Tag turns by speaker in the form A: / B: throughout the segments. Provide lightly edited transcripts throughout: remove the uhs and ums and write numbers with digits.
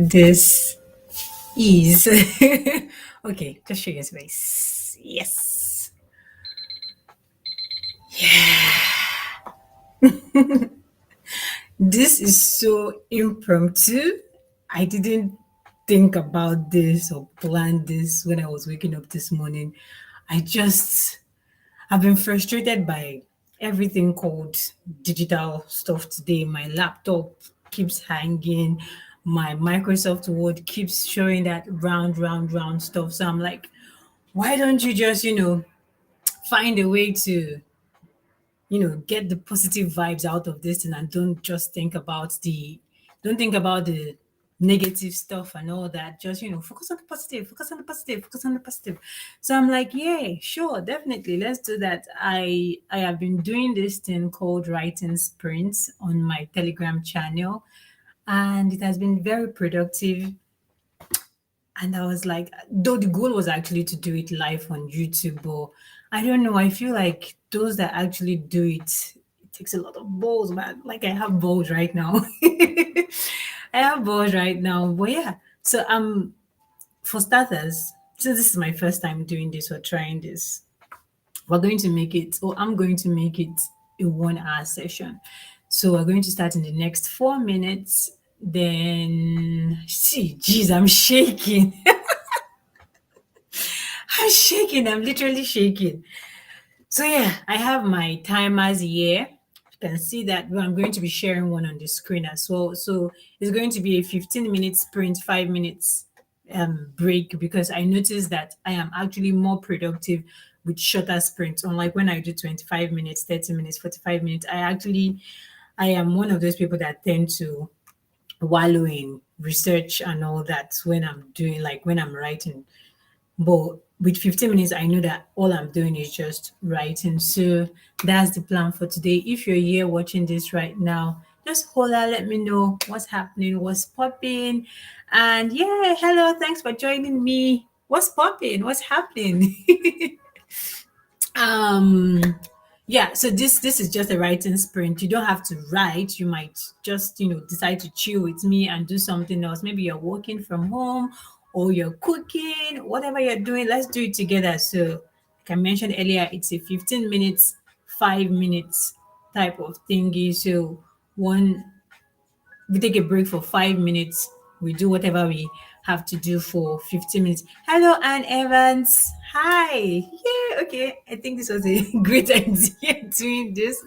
A: this is. Okay, just show your face. Yes. This is so impromptu. I didn't think about this or plan this when I was waking up this morning. I just I've been frustrated by everything called digital stuff today. My laptop keeps hanging. My Microsoft Word keeps showing that round stuff. So I'm like, why don't you just, find a way to, get the positive vibes out of this and don't just don't think about the negative stuff and all that. Just, focus on the positive, focus on the positive, focus on the positive. So I'm like, yeah, sure, definitely. Let's do that. I have been doing this thing called writing sprints on my Telegram channel, and it has been very productive. And I was like, though the goal was actually to do it live on YouTube, but I don't know. I feel like those that actually do it takes a lot of balls, man. Like I have balls right now. I have balls right now. But yeah. So for starters, since this is my first time doing this or trying this, I'm going to make it a 1 hour session. So we're going to start in the next 4 minutes. Then see, geez, I'm shaking. I'm shaking. I'm literally shaking. So yeah, I have my timers here. You can see that I'm going to be sharing one on the screen as well. So it's going to be a 15-minute sprint, 5 minutes break, because I noticed that I am actually more productive with shorter sprints. Unlike when I do 25 minutes, 30 minutes, 45 minutes, I am one of those people that tend to wallow in research and all that when I'm doing, like when I'm writing. But with 15 minutes, I know that all I'm doing is just writing. So that's the plan for today. If you're here watching this right now, just holla, let me know what's happening, what's popping. And yeah, hello, thanks for joining me. What's popping? What's happening? um yeah, so this is just a writing sprint. You don't have to write. You might just, decide to chill with me and do something else. Maybe you're working from home or you're cooking, whatever you're doing, let's do it together. So like I mentioned earlier, it's a 15 minutes, 5 minutes type of thingy. So one we take a break for 5 minutes. We do whatever we have to do for 15 minutes. Hello, Anne Evans. Hi. Yeah, okay. I think this was a great idea doing this.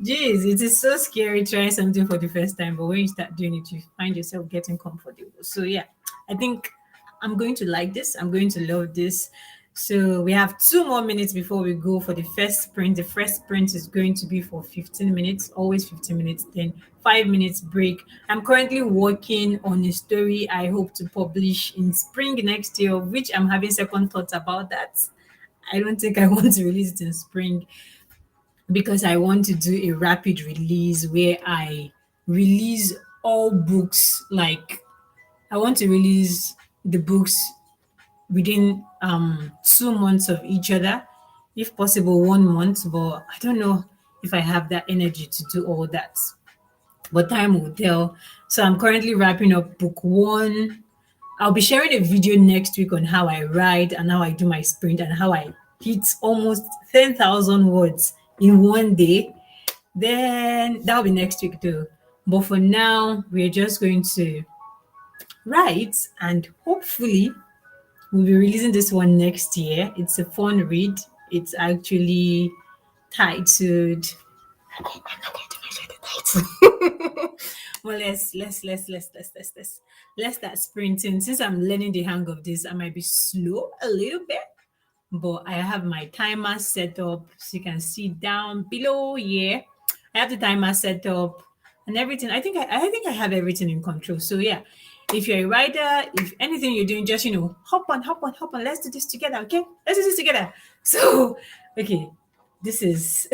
A: Jeez, it is so scary trying something for the first time, but when you start doing it, you find yourself getting comfortable. So, yeah, I think I'm going to like this. I'm going to love this. So we have 2 more minutes before we go for the first sprint. The first sprint is going to be for 15 minutes, always 15 minutes, then 5 minutes break. I'm currently working on a story I hope to publish in spring next year, which I'm having second thoughts about that. I don't think I want to release it in spring because I want to do a rapid release where I release all books. Like I want to release the books within 2 months of each other, if possible 1 month, but I don't know if I have that energy to do all that, but time will tell. So I'm currently wrapping up book one. I'll be sharing a video next week on how I write and how I do my sprint and how I hit almost 10,000 words in one day. Then that'll be next week too. But for now, we're just going to write and hopefully we'll be releasing this one next year. It's a fun read. It's actually titled. I'm not going to mention the title. Well, let's start sprinting. Since I'm learning the hang of this, I might be slow a little bit, but I have my timer set up, so you can see down below. Yeah, I have the timer set up and everything. I think I have everything in control. So yeah, if you're a rider, if anything you're doing, just hop on, hop on, hop on. Let's do this together, okay? Let's do this together. So okay, this is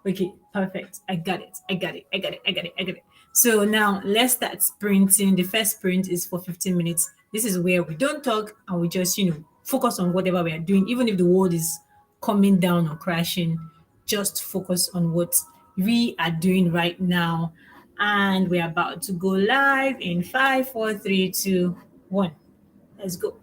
A: okay, perfect. I got it. I got it. I got it. I got it. I got it. So now let's start sprinting. The first sprint is for 15 minutes. This is where we don't talk and we just, focus on whatever we are doing. Even if the world is coming down or crashing, just focus on what we are doing right now. And we're about to go live in 5, 4, 3, 2, 1. Let's go.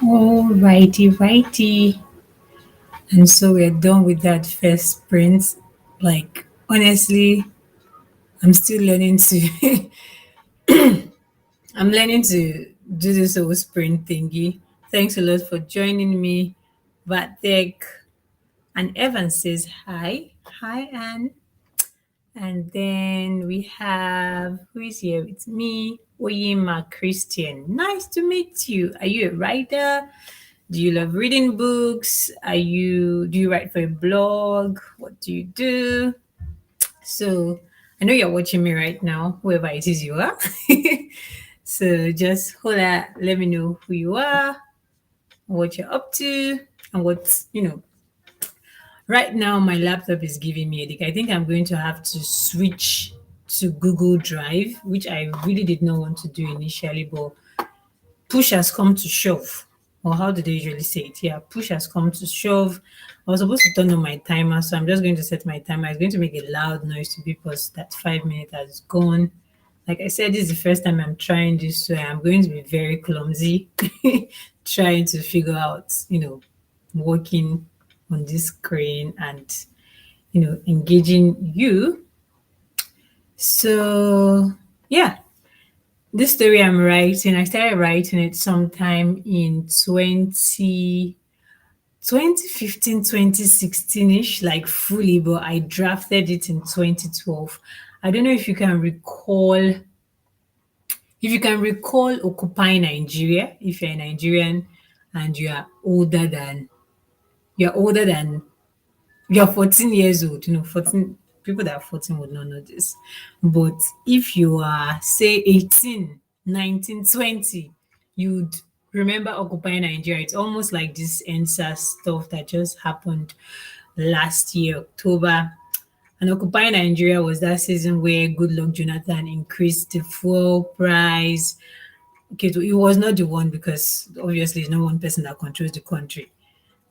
A: All righty, righty. And so we're done with that first sprint. Like, honestly, I'm still learning to I'm learning to do this whole sprint thingy. Thanks a lot for joining me. Vatek and Evan says hi. Hi, Anne. And then we have who is here with me? Oyema Christian. Nice to meet you. Are you a writer? Do you love reading books? Do you write for a blog? What do you do? So I know you're watching me right now, whoever it is you are. So just holla, let me know who you are, what you're up to, and what right now my laptop is giving me a headache. I think I'm going to have to switch to Google Drive, which I really did not want to do initially, but push has come to shove. Or how do they usually say it? Yeah, push has come to shove. I was supposed to turn on my timer, so I'm just going to set my timer. It's going to make a loud noise to because that 5 minutes has gone. Like I said, this is the first time I'm trying this, so I'm going to be very clumsy trying to figure out, working on this screen and, engaging you. So, yeah, this story I'm writing, I started writing it sometime in 2015, 2016-ish, like fully, but I drafted it in 2012. I don't know if you can recall Occupy Nigeria, if you're a Nigerian and you're older than you're 14 years old, 14 people that are 14 would not know this. But if you are, say, 18, 19, 20, you'd remember Occupy Nigeria. It's almost like this NSA stuff that just happened last year, October. And Occupy Nigeria was that season where Goodluck Jonathan increased the fuel price. Okay, so it was not the one because obviously it's not one person that controls the country.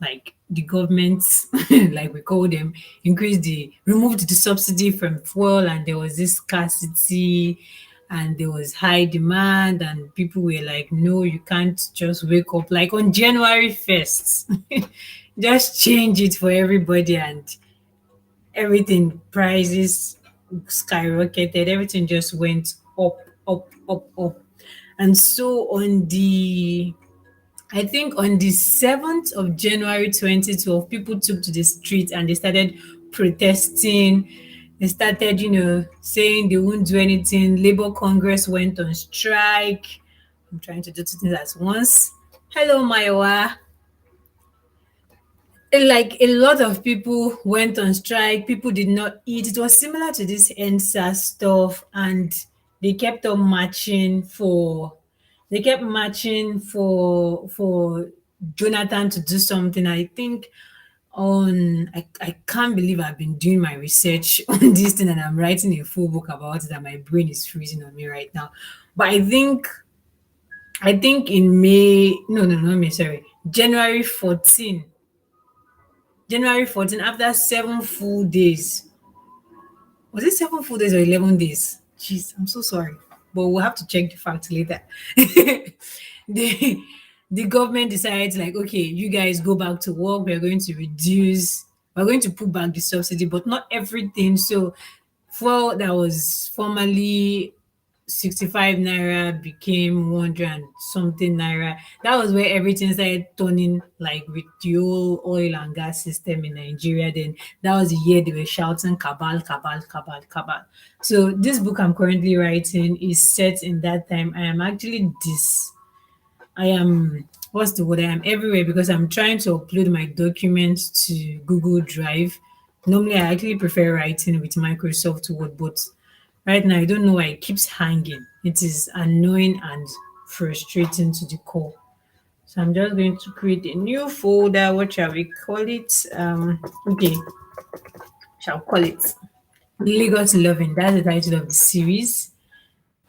A: Like the government, like we call them, removed the subsidy from fuel, and there was this scarcity, and there was high demand, and people were like, "No, you can't just wake up like on January 1st, just change it for everybody," and everything prices skyrocketed. Everything just went up, up, up, up, and so I think on the 7th of January 2012, people took to the street and they started protesting. They started, saying they won't do anything. Labour Congress went on strike. I'm trying to do two things at once. Hello, Maiwa. Like a lot of people went on strike. People did not eat. It was similar to this NSAS stuff, and they kept on marching for they kept marching for Jonathan to do something. I think I can't believe I've been doing my research on this thing and I'm writing a full book about it and my brain is freezing on me right now. But I think in May, no, no, no, May, sorry, January 14, after 7 full days. Was it 7 full days or 11 days? Jeez, I'm so sorry. But we'll have to check the facts later. the, the government decides, like, okay, you guys go back to work. We're going to put back the subsidy, but not everything. So, fuel that was formerly 65 naira became 100 and something naira. That was where everything started turning, like with the whole oil and gas system in Nigeria. Then that was the year they were shouting cabal, cabal, cabal, cabal. So this book I'm currently writing is set in that time. I am what's the word? I am everywhere because I'm trying to upload my documents to Google Drive. Normally I actually prefer writing with Microsoft Word, but right now I don't know why it keeps hanging. It is annoying and frustrating to the core. So I'm just going to create a new folder. What shall we call it? Okay, shall call it Lagos Loving. That's the title of the series.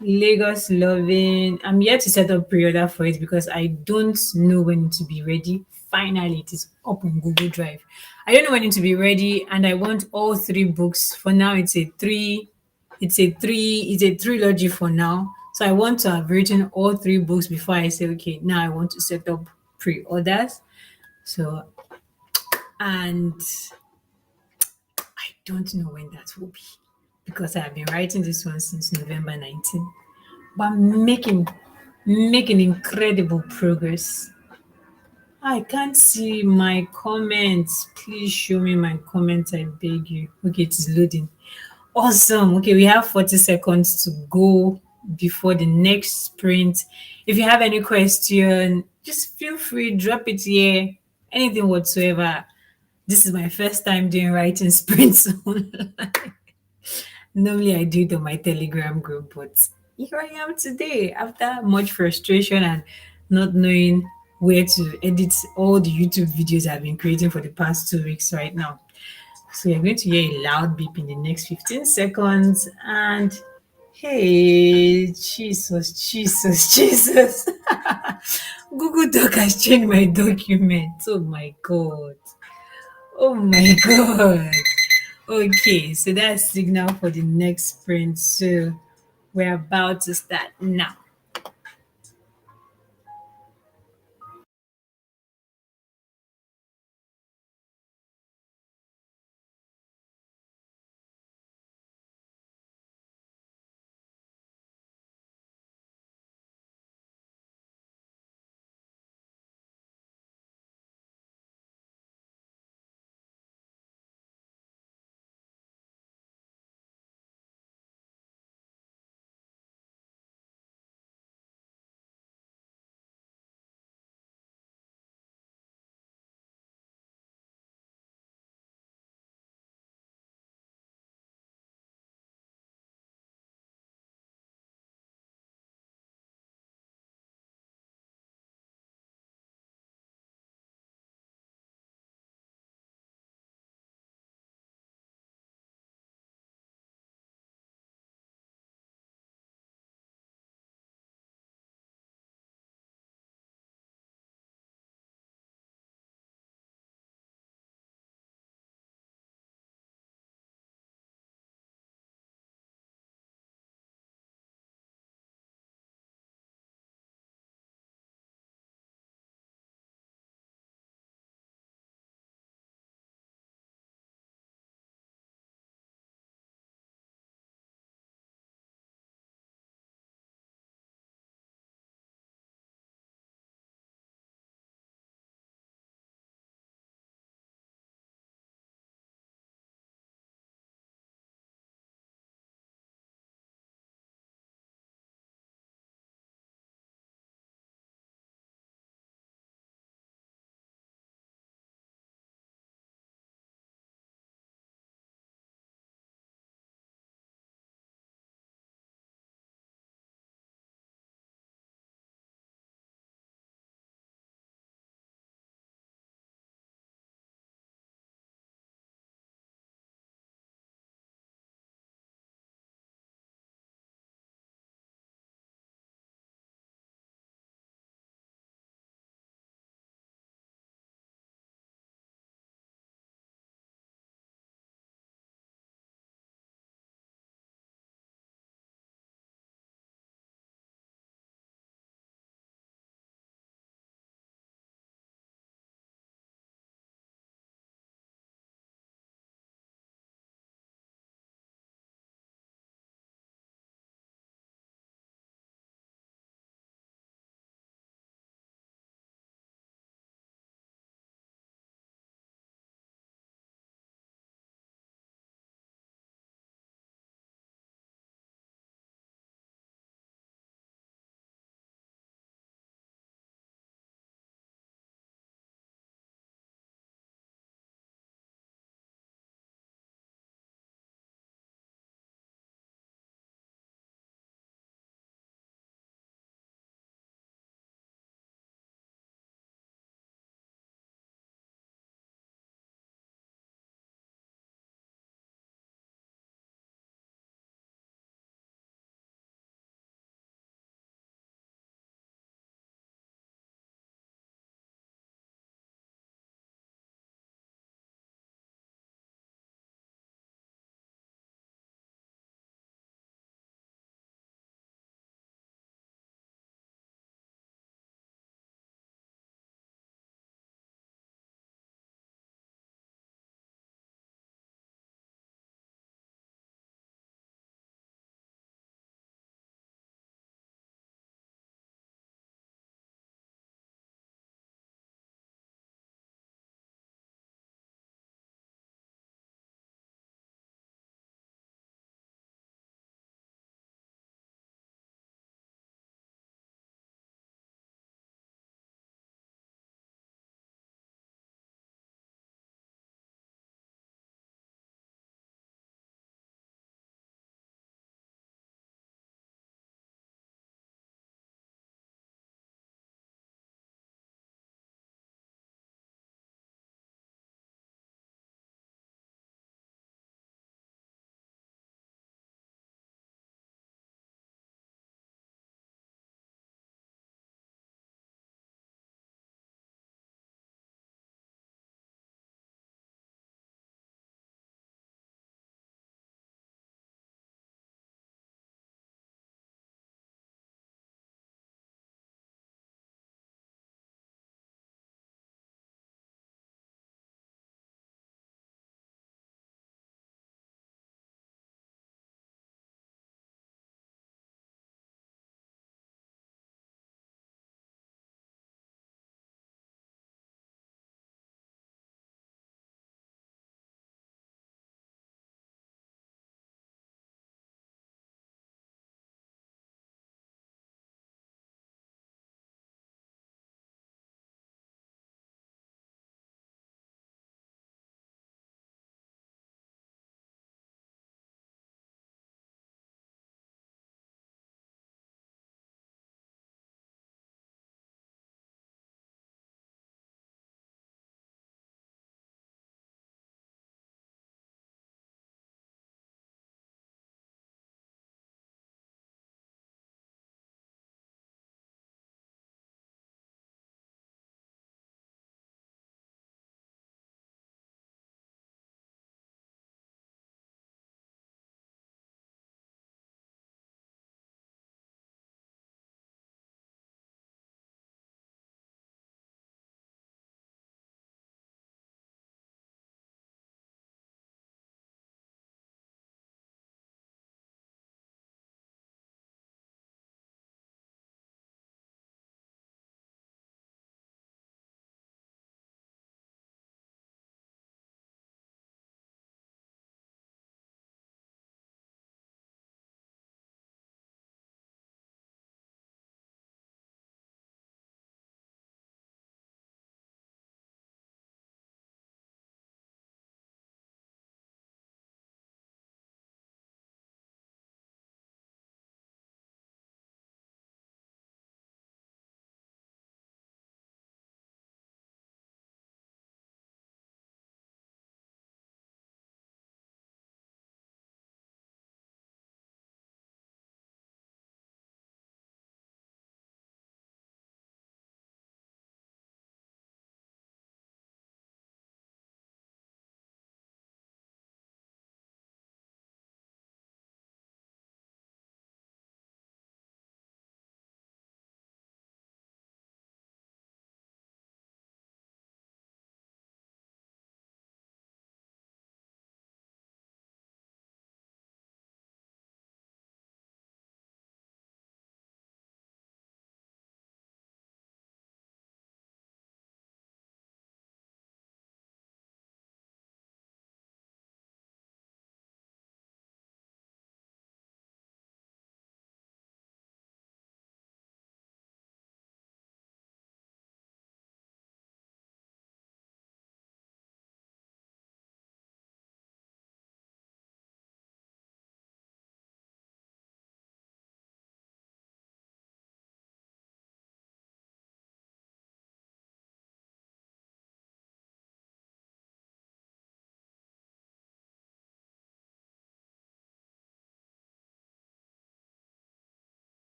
A: Lagos Loving. I'm yet to set up pre-order for it because I don't know when to be ready. Finally, it is up on Google Drive. I don't know when to be ready, and I want all three books. For now, it's a trilogy for now. So I want to have written all three books before I say, okay, now I want to set up pre-orders. So, and I don't know when that will be because I've been writing this one since November 19th. But I'm making incredible progress. I can't see my comments. Please show me my comments, I beg you. Okay, it is loading. Awesome. Okay, we have 40 seconds to go before the next sprint. If you have any question, just feel free, drop it here. Anything whatsoever. This is my first time doing writing sprints online. Normally, I do it on my Telegram group, but here I am today after much frustration and not knowing where to edit all the YouTube videos I've been creating for the past 2 weeks right now. So you're going to hear a loud beep in the next 15 seconds. And hey, Jesus, Jesus, Jesus. Google Doc has changed my document. Oh my God. Oh my God. Okay, so that's signal for the next sprint. So we're about to start now.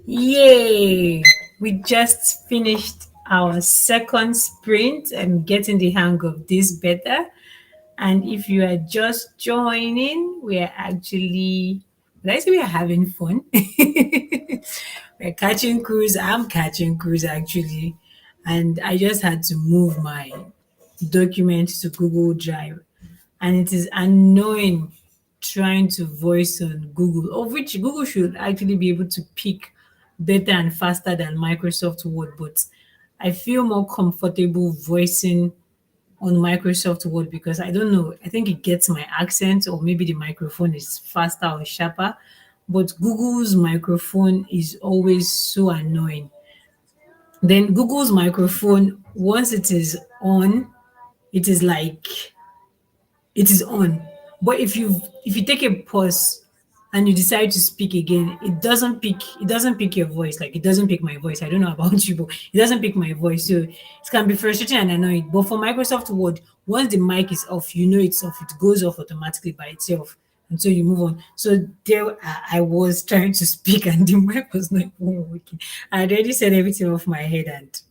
A: Yay! We just finished our second sprint. I'm getting the hang of this better. And if you are just joining, we are actually, let's say we are having fun. We're catching cruise. I'm catching cruise actually. And I just had to move my document to Google Drive. And it is annoying trying to voice on Google, of which Google should actually be able to pick better and faster than Microsoft Word. But I feel more comfortable voicing on Microsoft Word because I don't know, I think it gets my accent, or maybe the microphone is faster or sharper. But Google's microphone is always so annoying. Then Google's microphone, once it is on, it is like it is on. But if you take a pause and you decide to speak again, it doesn't pick your voice. Like it doesn't pick my voice. I don't know about you, but it doesn't pick my voice. So it can be frustrating and annoying. But for Microsoft Word, once the mic is off, you know it's off. It goes off automatically by itself. And so you move on. So there I was trying to speak and the mic was not even working. I had already said everything off my head, and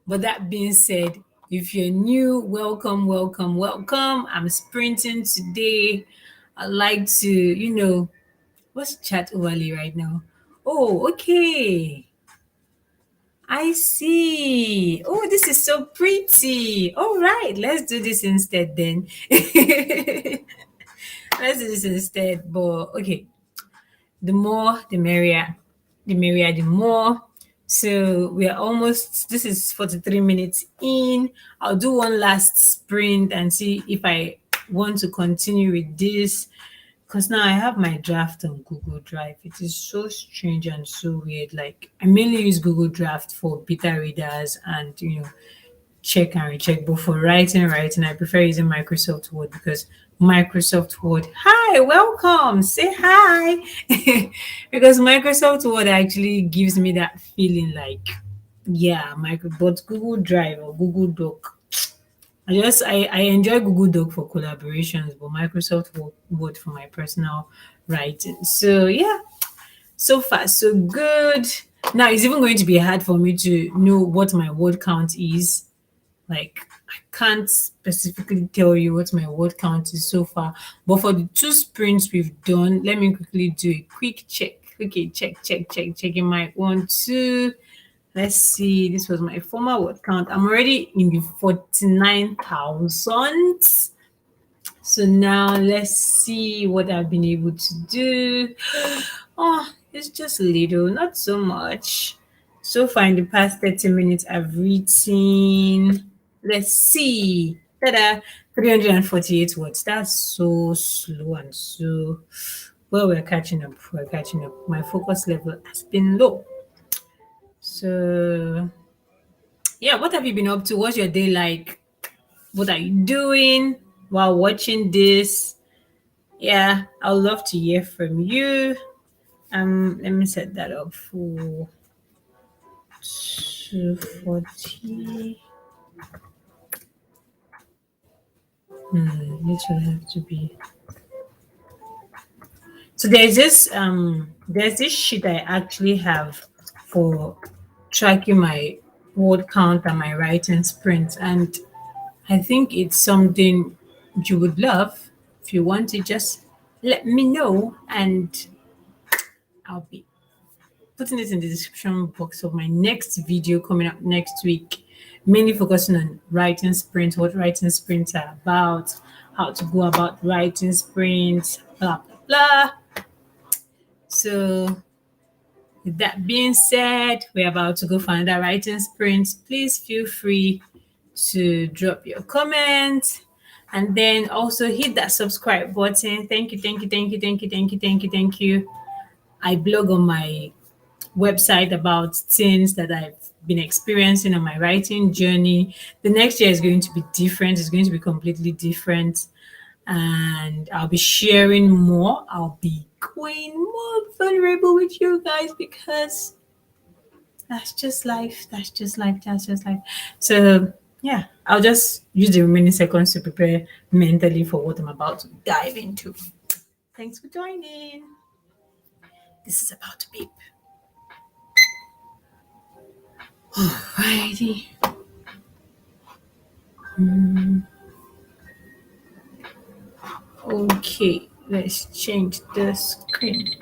A: but that being said, if you're new, welcome, welcome, welcome. I'm sprinting today. I like to, what's chat overlay right now? Oh, okay. I see. Oh, this is so pretty. All right, let's do this instead then. Let's do this instead. But okay, the more the merrier, the merrier the more. So we are almost, this is 43 minutes in. I'll do one last sprint and see if I want to continue with this, because now I have my draft on Google Drive. It is so strange and so weird. Like I mainly use Google Draft for beta readers and check and recheck. But for writing, I prefer using Microsoft Word because Microsoft Word. Hi, welcome. Say hi. Because Microsoft Word actually gives me that feeling like, yeah, but Google Drive or Google Doc. I enjoy Google Doc for collaborations, but Word for my personal writing. So yeah, so far so good. Now it's even going to be hard for me to know what my word count is. Like I can't specifically tell you what my word count is so far, but for the two sprints we've done, let me quickly do a quick check. Okay, checking my 1, 2. Let's see. This was my former word count. I'm already in the 49,000. So now let's see what I've been able to do. Oh, it's just a little, not so much. So far in the past 30 minutes, I've written, let's see, ta-da, 348 words. That's so slow and so, well, we're catching up. We're catching up. My focus level has been low. So, yeah, what have you been up to? What's your day like? What are you doing while watching this? Yeah, I'd love to hear from you. Let me set that up for 240. It will have to be. So there's this sheet I actually have for tracking my word count and my writing sprint, and I think it's something you would love. If you want to, just let me know, and I'll be putting it in the description box of my next video coming up next week, mainly focusing on writing sprints, what writing sprints are about, how to go about writing sprints, blah, blah, blah. So, with that being said, we're about to go for another writing sprint. Please feel free to drop your comment and then also hit that subscribe button. Thank you, thank you, thank you, thank you, thank you, thank you, thank you. I blog on my website about things that I've been experiencing on my writing journey. The next year is going to be different. It's going to be completely different. And I'll be sharing more. I'll be going more vulnerable with you guys because that's just life. That's just life. That's just life. So, yeah, I'll just use the remaining seconds to prepare mentally for what I'm about to dive into. Thanks for joining. This is about to be Alrighty. Okay, let's change the screen.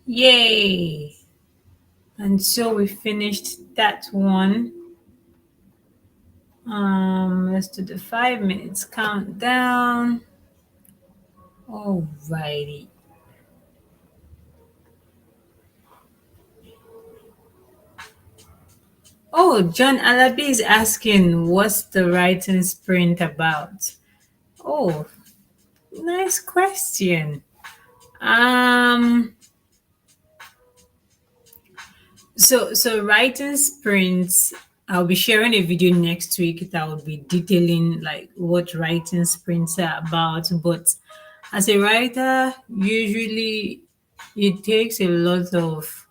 A: Yay! And so we finished that one. Let's do the 5 minutes countdown. Alrighty. Oh, John Alabi is asking, what's the writing sprint about? Oh, nice question. Um, so writing sprints. I'll be sharing a video next week that will be detailing like what writing sprints are about. But as a writer, usually it takes a lot of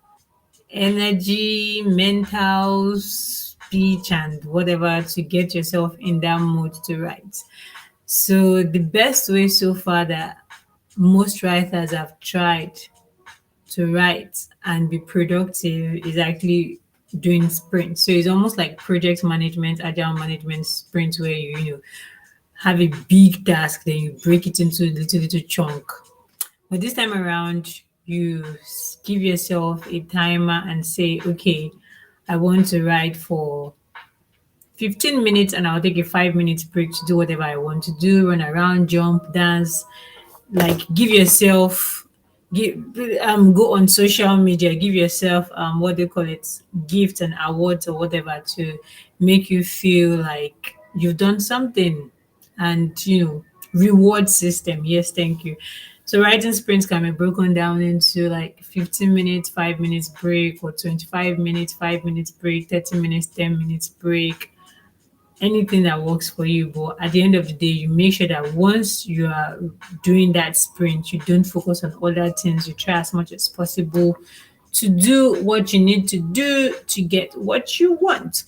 A: energy, mental, speech, and whatever to get yourself in that mood to write. So the best way so far that most writers have tried to write and be productive is actually doing sprints. So it's almost like project management, agile management sprints where you have a big task, then you break it into little chunk. But this time around, you give yourself a timer and say, okay, I want to write for 15 minutes and I'll take a 5 minutes break to do whatever I want to do, run around, jump, dance, like give yourself give go on social media, give yourself what they call it, gifts and awards or whatever to make you feel like you've done something, and reward system. Yes, thank you. So writing sprints can be broken down into like 15 minutes, 5 minutes break, or 25 minutes, 5 minutes break, 30 minutes, 10 minutes break, anything that works for you. But at the end of the day, you make sure that once you are doing that sprint, you don't focus on other things. You try as much as possible to do what you need to do to get what you want.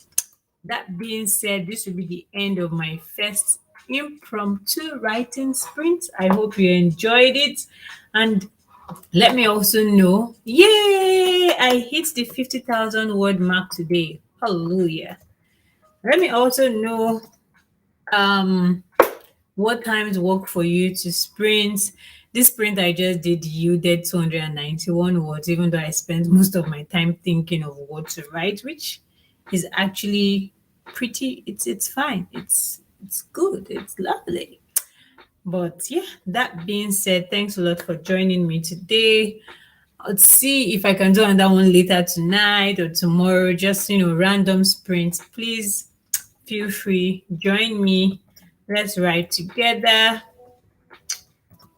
A: That being said, this will be the end of my first impromptu writing sprint. I hope you enjoyed it. And let me also know, yay, I hit the 50,000 word mark today. Hallelujah. Let me also know um what times work for you to sprint. This sprint I just did yielded 291 words, even though I spent most of my time thinking of what to write, which is actually pretty, it's fine. It's good. It's lovely. But yeah, that being said, thanks a lot for joining me today. I'll see if I can do another one later tonight or tomorrow, just random sprints. Please feel free, join me. Let's write together.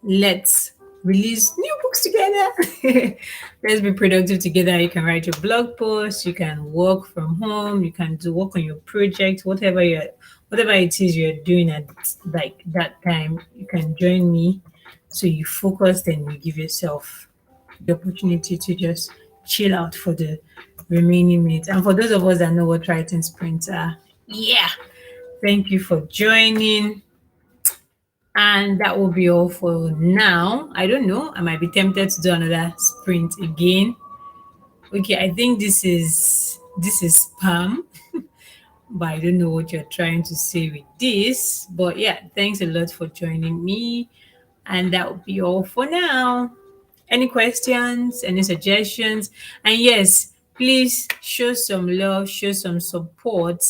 A: Let's release new books together. Let's be productive together. You can write your blog post, you can work from home, you can do work on your project, whatever it is you're doing at like that time, you can join me. So you focus and you give yourself the opportunity to just chill out for the remaining minutes. And for those of us that know what writing sprints are, yeah, thank you for joining. And that will be all for now. I don't know. I might be tempted to do another sprint again. Okay, I think this is spam, but I don't know what you're trying to say with this. But yeah, thanks a lot for joining me. And that will be all for now. Any questions, any suggestions? And yes, please show some love, show some support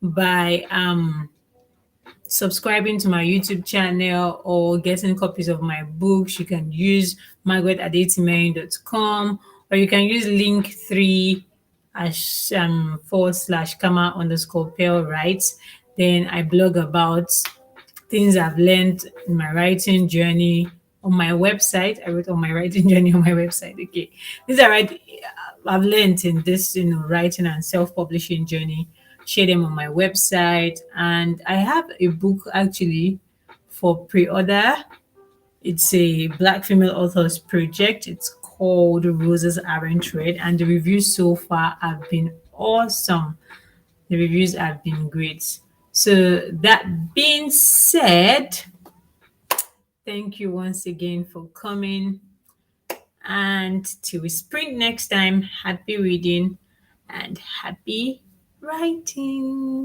A: by subscribing to my YouTube channel or getting copies of my books. You can use margaret@com, or you can use link 3 as / comma underscore pearl writes. Then I blog about things I've learned in my writing journey on my website. I wrote on my writing journey on my website. Okay. These are I've learned in this, writing and self-publishing journey. Share them on my website. And I have a book actually for pre-order. It's a Black female authors project. It's called Roses Aren't Red. And the reviews so far have been awesome. The reviews have been great. So that being said, thank you once again for coming. And till we sprint next time, happy reading and happy writing.